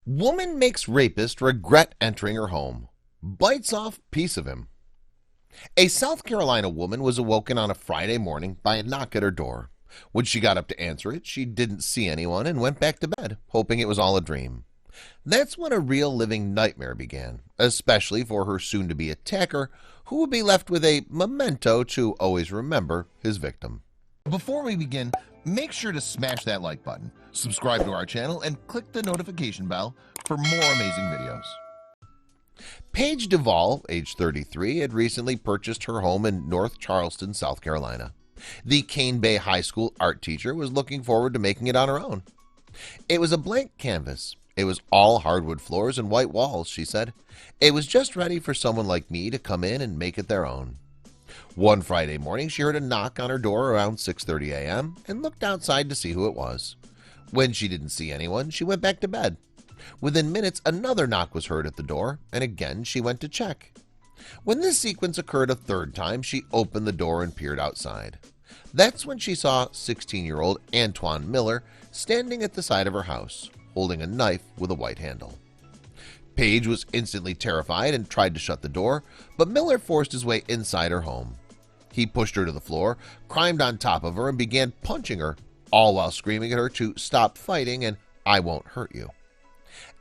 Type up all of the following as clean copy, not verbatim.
Woman makes rapist regret entering her home. Bites off piece of him. A South Carolina woman was awoken on a Friday morning by a knock at her door. When she got up to answer it, she didn't see anyone and went back to bed, hoping it was all a dream. That's when a real living nightmare began, especially for her soon-to-be attacker, who would be left with a memento to always remember his victim. Before we begin, make sure to smash that like button, subscribe to our channel, and click the notification bell for more amazing videos. Paige Duvall, age 33, had recently purchased her home in North Charleston, South Carolina. The Cane Bay High School art teacher was looking forward to making it on her own. It was a blank canvas. It was all hardwood floors and white walls, she said. It was just ready for someone like me to come in and make it their own. One Friday morning, she heard a knock on her door around 6:30 a.m. and looked outside to see who it was. When she didn't see anyone, she went back to bed. Within minutes, another knock was heard at the door, and again she went to check. When this sequence occurred a third time, she opened the door and peered outside. That's when she saw 16-year-old Antoine Miller standing at the side of her house, holding a knife with a white handle. Paige was instantly terrified and tried to shut the door, but Miller forced his way inside her home. He pushed her to the floor, climbed on top of her, and began punching her, all while screaming at her to stop fighting and "I won't hurt you."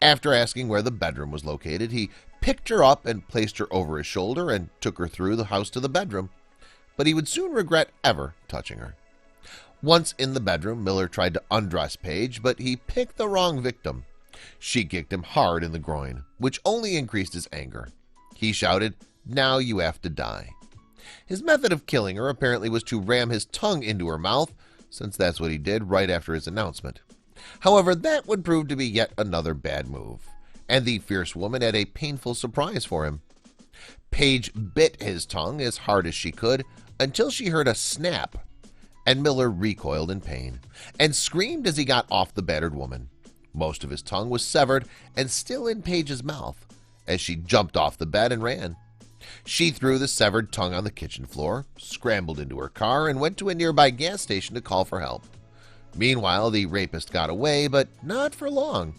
After asking where the bedroom was located, he picked her up and placed her over his shoulder and took her through the house to the bedroom, but he would soon regret ever touching her. Once in the bedroom, Miller tried to undress Paige, but he picked the wrong victim. She kicked him hard in the groin, which only increased his anger. He shouted, "Now you have to die." His method of killing her apparently was to ram his tongue into her mouth, since that's what he did right after his announcement. However, that would prove to be yet another bad move, and the fierce woman had a painful surprise for him. Paige bit his tongue as hard as she could until she heard a snap, and Miller recoiled in pain and screamed as he got off the battered woman. Most of his tongue was severed and still in Paige's mouth as she jumped off the bed and ran. She threw the severed tongue on the kitchen floor, scrambled into her car, and went to a nearby gas station to call for help. Meanwhile, the rapist got away, but not for long.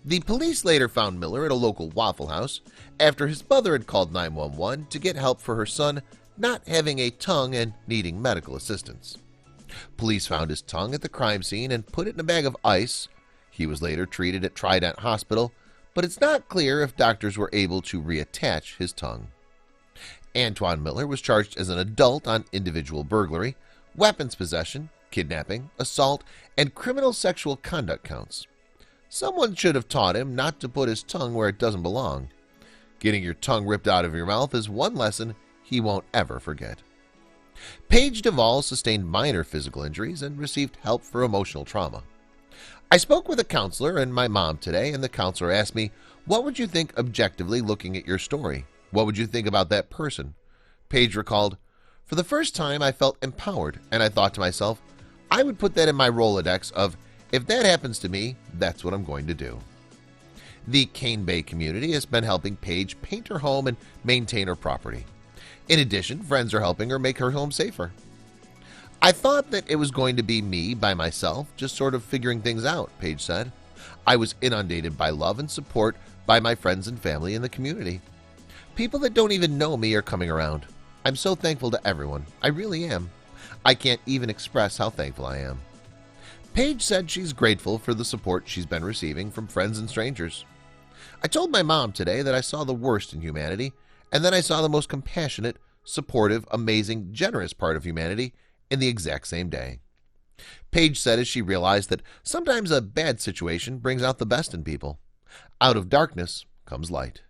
The police later found Miller at a local Waffle House after his mother had called 911 to get help for her son not having a tongue and needing medical assistance. Police found his tongue at the crime scene and put it in a bag of ice. He was later treated at Trident Hospital, but it's not clear if doctors were able to reattach his tongue. Antoine Miller was charged as an adult on individual burglary, weapons possession, kidnapping, assault, and criminal sexual conduct counts. Someone should have taught him not to put his tongue where it doesn't belong. Getting your tongue ripped out of your mouth is one lesson he won't ever forget. Paige Duvall sustained minor physical injuries and received help for emotional trauma. I spoke with a counselor and my mom today, and the counselor asked me, "What would you think objectively looking at your story? What would you think about that person?" Paige recalled, "For the first time, I felt empowered, and I thought to myself, I would put that in my Rolodex of, if that happens to me, that's what I'm going to do." The Cane Bay community has been helping Paige paint her home and maintain her property. In addition, friends are helping her make her home safer. "I thought that it was going to be me by myself, just sort of figuring things out," Paige said. "I was inundated by love and support by my friends and family in the community. People that don't even know me are coming around. I'm so thankful to everyone. I really am. I can't even express how thankful I am." Paige said she's grateful for the support she's been receiving from friends and strangers. "I told my mom today that I saw the worst in humanity, and then I saw the most compassionate, supportive, amazing, generous part of humanity in the exact same day." Paige said as she realized that sometimes a bad situation brings out the best in people. Out of darkness comes light.